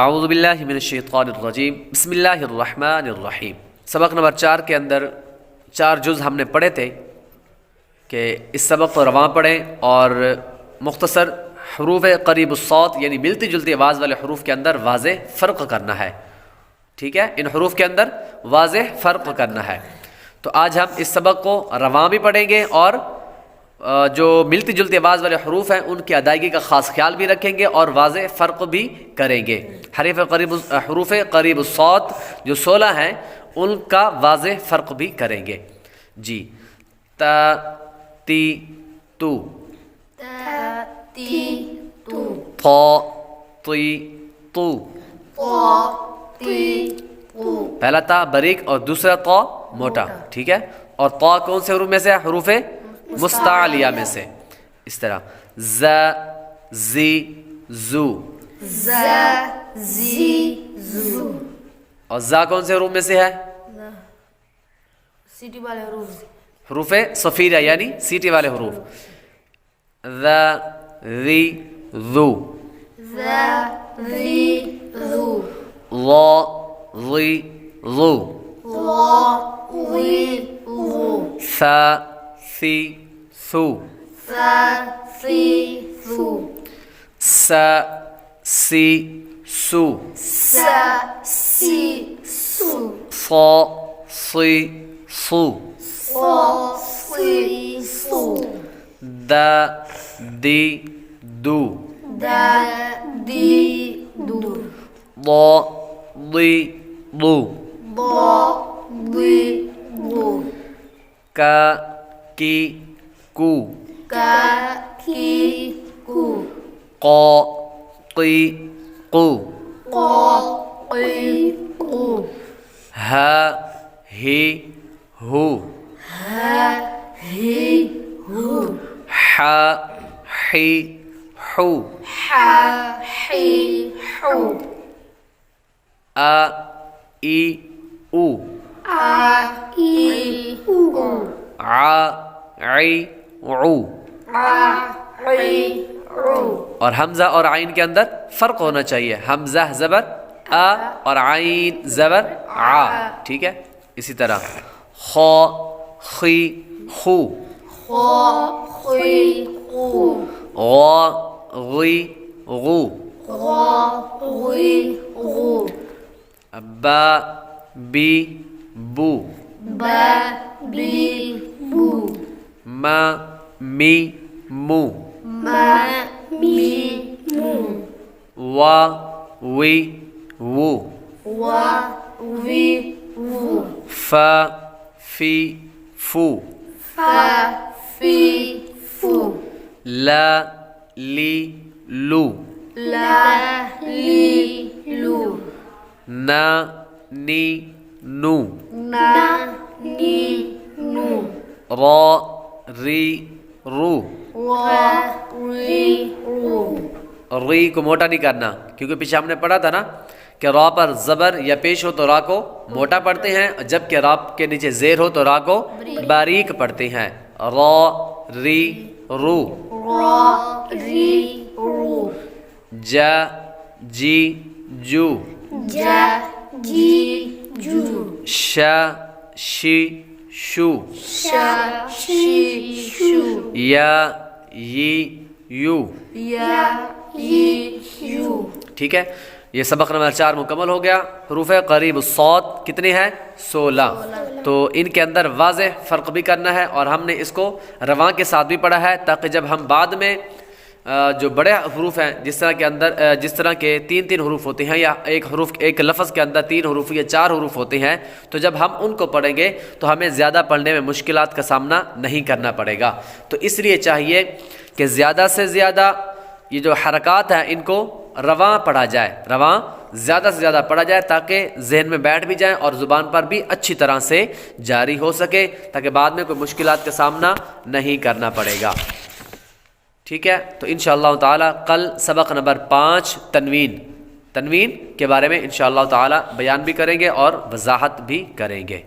اعوذ باللہ من الشیطان الرجیم، بسم اللہ الرحمن الرحیم۔ سبق نمبر 4 کے اندر 4 جز ہم نے پڑھے تھے کہ اس سبق کو رواں پڑھیں اور مختصر حروف قریب الصوت یعنی ملتی جلتی آواز والے حروف کے اندر واضح فرق کرنا ہے، ٹھیک ہے، ان حروف کے اندر واضح فرق کرنا ہے۔ تو آج ہم اس سبق کو رواں بھی پڑھیں گے اور جو ملتی جلتی آواز والے حروف ہیں ان کی ادائیگی کا خاص خیال بھی رکھیں گے اور واضح فرق بھی کریں گے۔ حروف قریب الصوت جو 16 ہیں ان کا واضح فرق بھی کریں گے۔ جی، تا تی تو، طا طی تو، پہلا تا باریک اور دوسرا طا موٹا، ٹھیک ہے، اور طا کون سے حروف میں سے ہے؟ حروف مستعلیہ میں سے۔ اس طرح ز زی زو، اور زا کون سے حروف میں سے ہے؟ سیٹی والے حروف، حروف صفیرہ یعنی سیٹی والے حروف۔ ذ ذی ذو، ظا ظی ظو، ثا ثی ثو، سا سی سو، صا صی صو، دا دی دو، ضا ضی ضو، کا کی کو، قا قی قو، ہا ہی ہو، حا حی حو، آ ای او، ع عی عو، اور حمزہ اور عین کے اندر فرق ہونا چاہیے، حمزہ زبر آ اور عین زبر ع، ٹھیک ہے۔ اسی طرح خا خی خو، غا غی غو، با بی بو، ما می مو، وا وی وو، فا فی فو، لا لی لو، نا نی نو، را ری رو، ری کو موٹا نہیں کرنا کیونکہ پیچھے ہم نے پڑھا تھا نا کہ را پر زبر یا پیش ہو تو را کو موٹا پڑھتے ہیں، جبکہ را کے نیچے زیر ہو تو را کو باریک پڑھتے ہیں۔ را ری رو، جا جی جو، شا شی شو، یا یی یو، ٹھیک ہے۔ یہ سبق نمبر 4 مکمل ہو گیا۔ حروف قریب الصوت کتنے ہیں؟ 16۔ تو ان کے اندر واضح فرق بھی کرنا ہے اور ہم نے اس کو رواں کے ساتھ بھی پڑھا ہے تاکہ جب ہم بعد میں جو بڑے حروف ہیں جس طرح کے 3 حروف ہوتے ہیں یا ایک لفظ کے اندر 3 حروف یا 4 حروف ہوتے ہیں، تو جب ہم ان کو پڑھیں گے تو ہمیں زیادہ پڑھنے میں مشکلات کا سامنا نہیں کرنا پڑے گا۔ تو اس لیے چاہیے کہ زیادہ سے زیادہ یہ جو حرکات ہیں ان کو رواں پڑھا جائے، رواں زیادہ سے زیادہ پڑھا جائے تاکہ ذہن میں بیٹھ بھی جائیں اور زبان پر بھی اچھی طرح سے جاری ہو سکے تاکہ بعد میں کوئی مشکلات کا سامنا نہیں کرنا پڑے گا، ٹھیک ہے۔ تو انشاءاللہ تعالی کل سبق نمبر 5 تنوین کے بارے میں انشاءاللہ تعالی بیان بھی کریں گے اور وضاحت بھی کریں گے۔